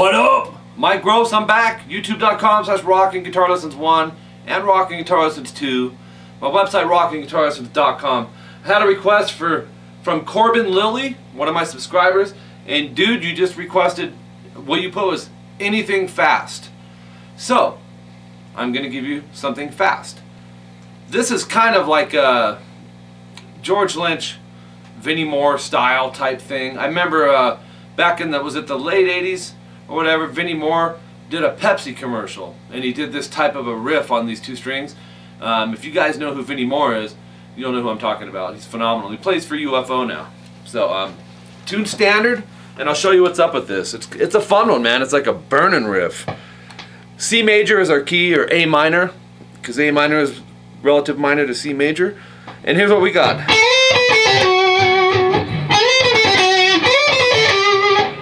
What up? Mike Gross, I'm back. YouTube.com/rockinguitarlessons1 and rockinguitarlessons2. My website, rockinguitarlessons.com. I had a request from Corbin Lilly, one of my subscribers, and dude, you just requested, what you put was anything fast. So, I'm going to give you something fast. This is kind of like a George Lynch, Vinnie Moore style type thing. I remember back in the, was it the late 80s or whatever, Vinnie Moore did a Pepsi commercial, and he did this type of a riff on these two strings. If you guys know who Vinnie Moore is, you'll know who I'm talking about. He's phenomenal. He plays for UFO now. So, tune standard, and I'll show you what's up with this. It's a fun one, man. It's like a burning riff. C major is our key, or A minor, because A minor is relative minor to C major. And here's what we got.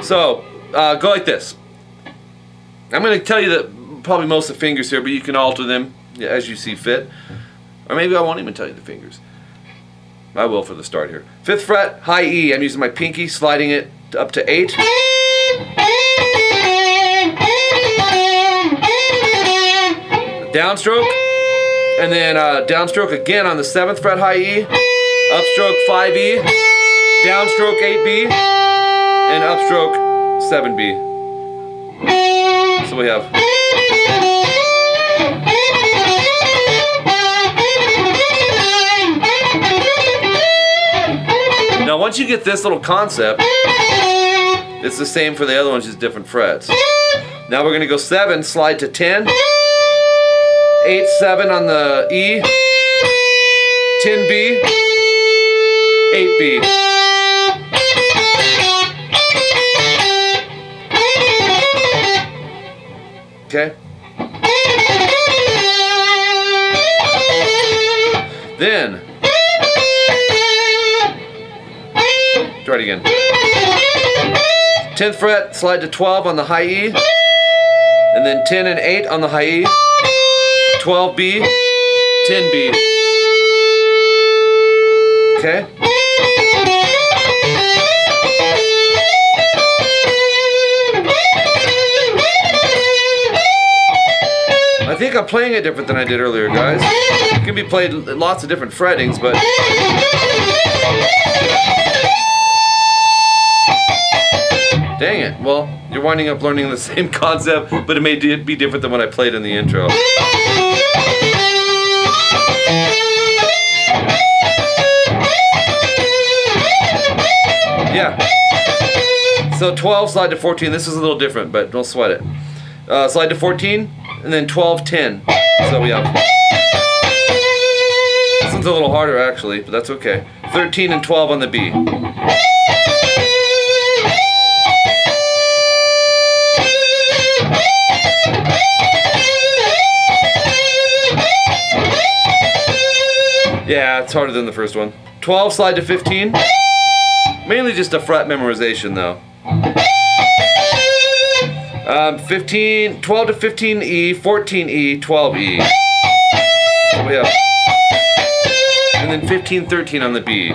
So, go like this. I'm going to tell you that probably most of the fingers here, but you can alter them as you see fit. Or maybe I won't even tell you the fingers. I will for the start here. 5th fret, high E. I'm using my pinky, sliding it up to 8. Downstroke, and then downstroke again on the 7th fret, high E. Upstroke 5E. Downstroke 8B. And upstroke 7B. So we have. Now once you get this little concept, it's the same for the other ones, just different frets. Now we're going to go 7, slide to 10, 8, 7 on the E, 10B, 8B. Okay? Then, try it again. 10th fret, slide to 12 on the high E, and then 10 and 8 on the high E, 12B, 10B. Okay? I think I'm playing it different than I did earlier, guys. It can be played lots of different frettings, but dang it. Well, you're winding up learning the same concept, but it may be different than what I played in the intro. Yeah. So 12, slide to 14. This is a little different, but don't sweat it. Slide to 14, and then 12, 10. So we have. This one's a little harder actually, but that's okay. 13 and 12 on the B. Yeah, it's harder than the first one. 12, slide to 15. Mainly just a fret memorization though. 12 to 15 E, 14 E, 12 E. So we have, and then 15, 13 on the B.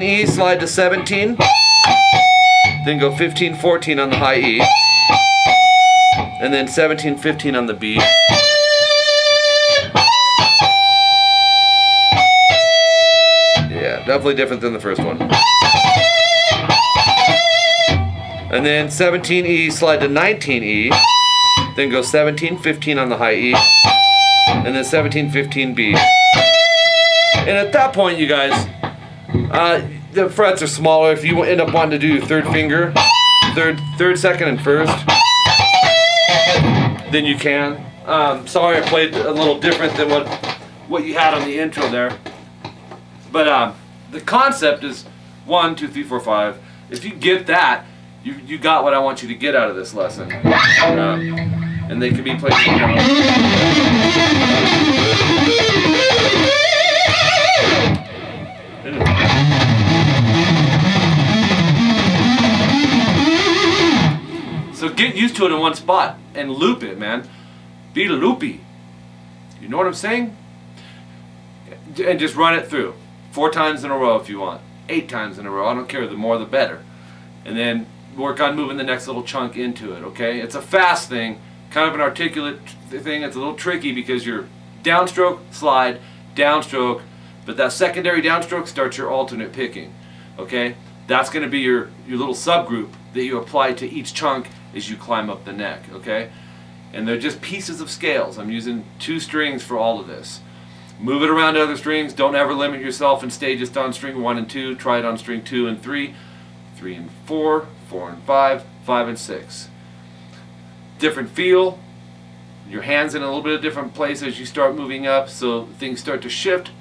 E, slide to 17. Then go 15, 14 on the high E. And then 17, 15 on the B. Yeah, definitely different than the first one. And then 17E, slide to 19E. Then go 17, 15 on the high E. And then 17, 15 B. And at that point, you guys, the frets are smaller. If you end up wanting to do third finger, third, second, and first, then you can. Sorry I played a little different than what you had on the intro there. But the concept is 1, 2, 3, 4, 5. If you get that, you got what I want you to get out of this lesson. And they can be played. So get used to it in one spot and loop it, man. Be loopy. You know what I'm saying? and just run it through 4 times in a row if you want, 8 times in a row. I don't care, the more the better. And then work on moving the next little chunk into it, okay? It's a fast thing, kind of an articulate thing. It's a little tricky because you're downstroke, slide, downstroke, but that secondary downstroke starts your alternate picking, okay? That's going to be your little subgroup that you apply to each chunk as you climb up the neck, okay? And they're just pieces of scales. I'm using 2 strings for all of this. Move it around to other strings. Don't ever limit yourself and stay just on string 1 and 2. Try it on string 2 and 3, 3 and 4, 4 and 5, 5 and 6. Different feel. Your hands in a little bit of different place as you start moving up, so things start to shift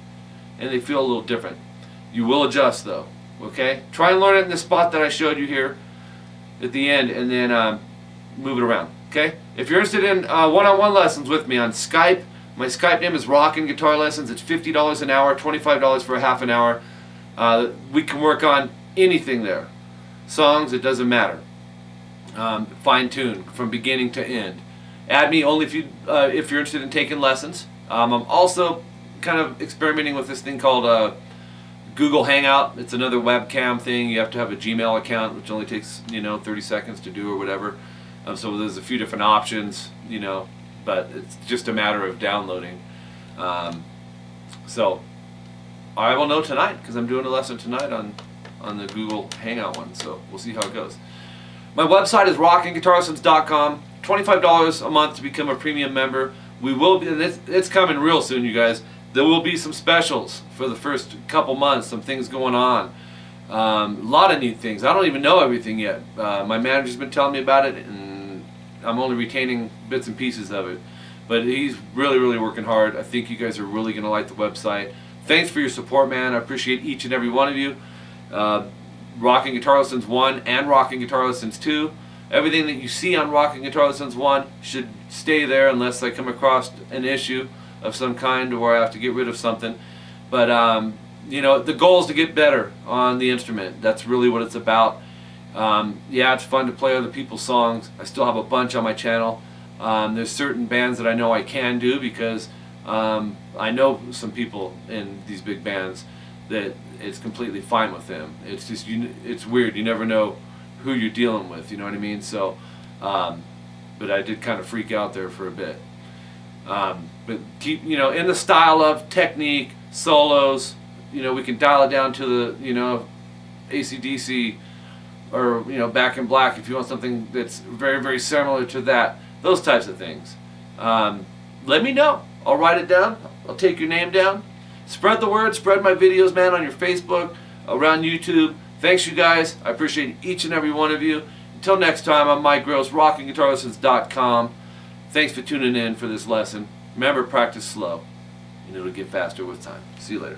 and they feel a little different. You will adjust though, okay? Try and learn it in the spot that I showed you here at the end, and then move it around, okay? If you're interested in one-on-one lessons with me on Skype, my Skype name is Rockin' Guitar Lessons. It's $50 an hour, $25 for a half an hour. We can work on anything there. Songs, it doesn't matter. Fine-tune from beginning to end. Add me only if you're interested in taking lessons. I'm also kind of experimenting with this thing called Google Hangout. It's another webcam thing. You have to have a Gmail account, which only takes 30 seconds to do or whatever. So there's a few different options, but it's just a matter of downloading. So I will know tonight because I'm doing a lesson tonight on the Google Hangout one. So we'll see how it goes. My website is rockinguitarlessons.com. $25 a month to become a premium member. We will be, and it's coming real soon, you guys. There will be some specials for the first couple months, some things going on. A lot of neat things. I don't even know everything yet. My manager's been telling me about it, and I'm only retaining bits and pieces of it. But he's really, really working hard. I think you guys are really going to like the website. Thanks for your support, man. I appreciate each and every one of you. Rockin' Guitar Lessons 1 and Rockin' Guitar Lessons 2. Everything that you see on Rockin' Guitar Lessons 1 should stay there unless I come across an issue of some kind or I have to get rid of something. But the goal is to get better on the instrument. That's really what it's about. Yeah, it's fun to play other people's songs. I still have a bunch on my channel. There's certain bands that I know I can do because I know some people in these big bands that it's completely fine with them. It's just it's weird. You never know who you're dealing with, you know what I mean? So, but I did kind of freak out there for a bit. But keep, in the style of technique, solos, we can dial it down to the, AC/DC or, Back in Black if you want something that's very, very similar to that. Those types of things. Let me know. I'll write it down. I'll take your name down. Spread the word. Spread my videos, man, on your Facebook, around YouTube. Thanks, you guys. I appreciate each and every one of you. Until next time, I'm Mike Gross, rockinguitarlessons.com. Thanks for tuning in for this lesson. Remember, practice slow, and it'll get faster with time. See you later.